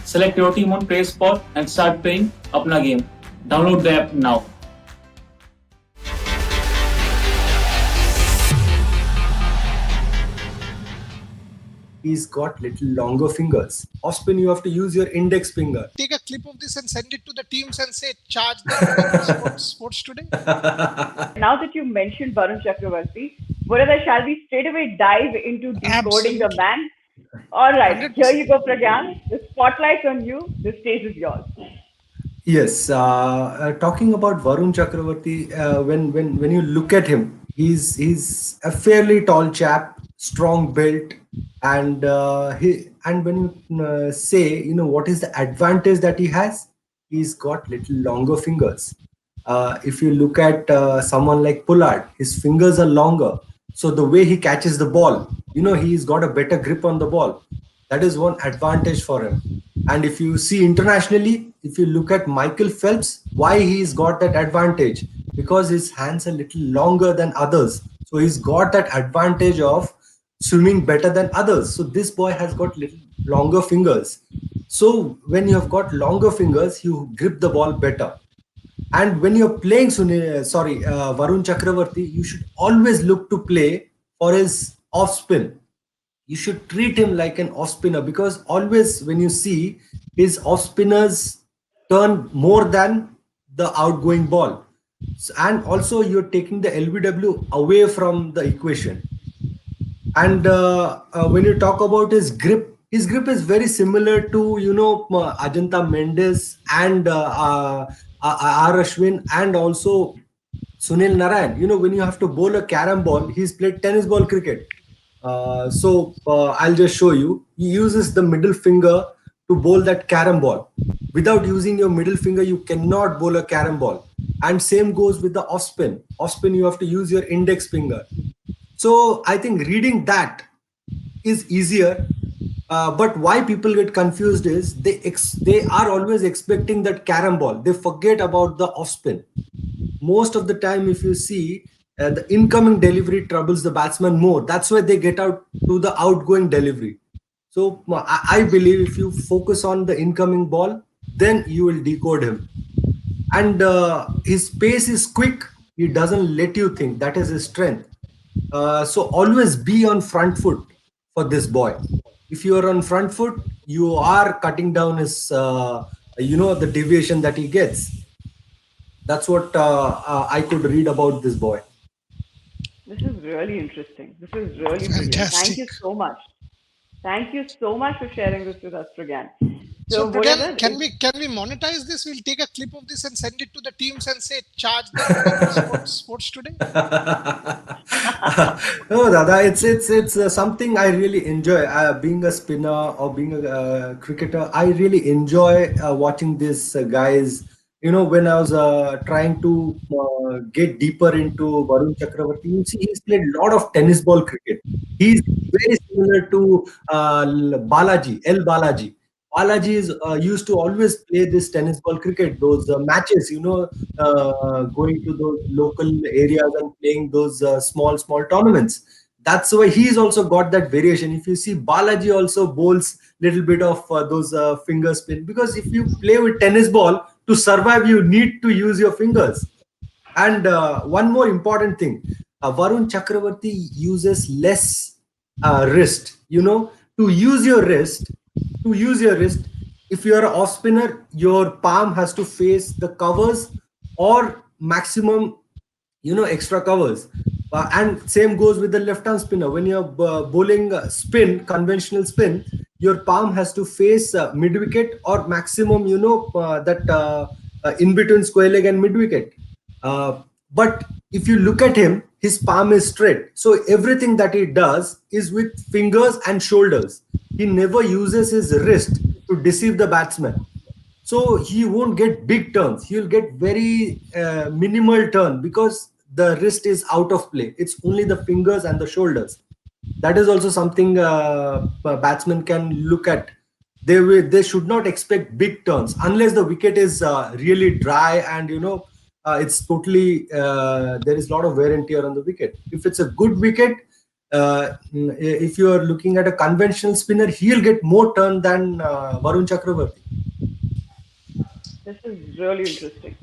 Select your team on Play Spot and start playing Apna game. Download the app now. He's got little longer fingers. Off spin, you have to use your index finger. Take a clip of this and send it to the teams and say, charge them sports today. Now that you mentioned Varun Chakravarti, Muradha, shall we straight away dive into decoding the man? All right, here you go, Pragyan. The spotlight's on you. The stage is yours. Yes, talking about Varun Chakravarti, when you look at him, he's a fairly tall chap, strong built, and when you say what is the advantage that he has, he's got little longer fingers. If you look at someone like Pollard, his fingers are longer, so the way he catches the ball, he's got a better grip on the ball. That is one advantage for him. And if you see internationally, if you look at Michael Phelps, why he's got that advantage? Because his hands are a little longer than others. So he's got that advantage of swimming better than others. So this boy has got little longer fingers. So when you have got longer fingers, you grip the ball better. And when you're playing Varun Chakravarti, you should always look to play for his off spin. You should treat him like an off spinner, because always when you see his off spinners turn more than the outgoing ball. And also you're taking the LBW away from the equation. And when you talk about his grip is very similar to Ajanta Mendes and R. Ashwin and also Sunil Narayan. When you have to bowl a carom ball, he's played tennis ball cricket. So I'll just show you. He uses the middle finger to bowl that carom ball. Without using your middle finger, you cannot bowl a carom ball. And same goes with the off spin. Off spin, you have to use your index finger. So I think reading that is easier. But why people get confused is they are always expecting that carom ball. They forget about the off spin. Most of the time, if you see, the incoming delivery troubles the batsman more. That's why they get out to the outgoing delivery. So I believe if you focus on the incoming ball, then you will decode him. And his pace is quick. He doesn't let you think. That is his strength. So always be on front foot for this boy. If you are on front foot, you are cutting down his, the deviation that he gets. That's what I could read about this boy. This is really interesting. This is really brilliant. Thank you so much. Thank you so much for sharing this with us, Pragyan. So Pragyan, can we monetize this? We'll take a clip of this and send it to the teams and say, charge them sports today. No, Dada, it's something I really enjoy. Being a spinner or being a cricketer, I really enjoy watching these guys. When I was trying to get deeper into Varun Chakravarti, you see he's played a lot of tennis ball cricket. He's very similar to Balaji, L. Balaji. Balaji is used to always play this tennis ball cricket, those matches, going to those local areas and playing those small tournaments. That's why he's also got that variation. If you see, Balaji also bowls little bit of those finger spin, because if you play with tennis ball, to survive, you need to use your fingers. And one more important thing, Varun Chakravarti uses less wrist. To use your wrist, if you are an off spinner, your palm has to face the covers or maximum, extra covers. And same goes with the left hand spinner. When you're bowling spin, conventional spin, your palm has to face mid wicket or maximum, that in between square leg and mid wicket. But if you look at him, his palm is straight. So everything that he does is with fingers and shoulders. He never uses his wrist to deceive the batsman. So he won't get big turns. He'll get very minimal turn, because the wrist is out of play. It's only the fingers and the shoulders. That is also something batsmen can look at. They should not expect big turns unless the wicket is really dry and it's totally there is a lot of wear and tear on the wicket. If it's a good wicket, if you are looking at a conventional spinner, he'll get more turn than Varun Chakravarti. This is really interesting.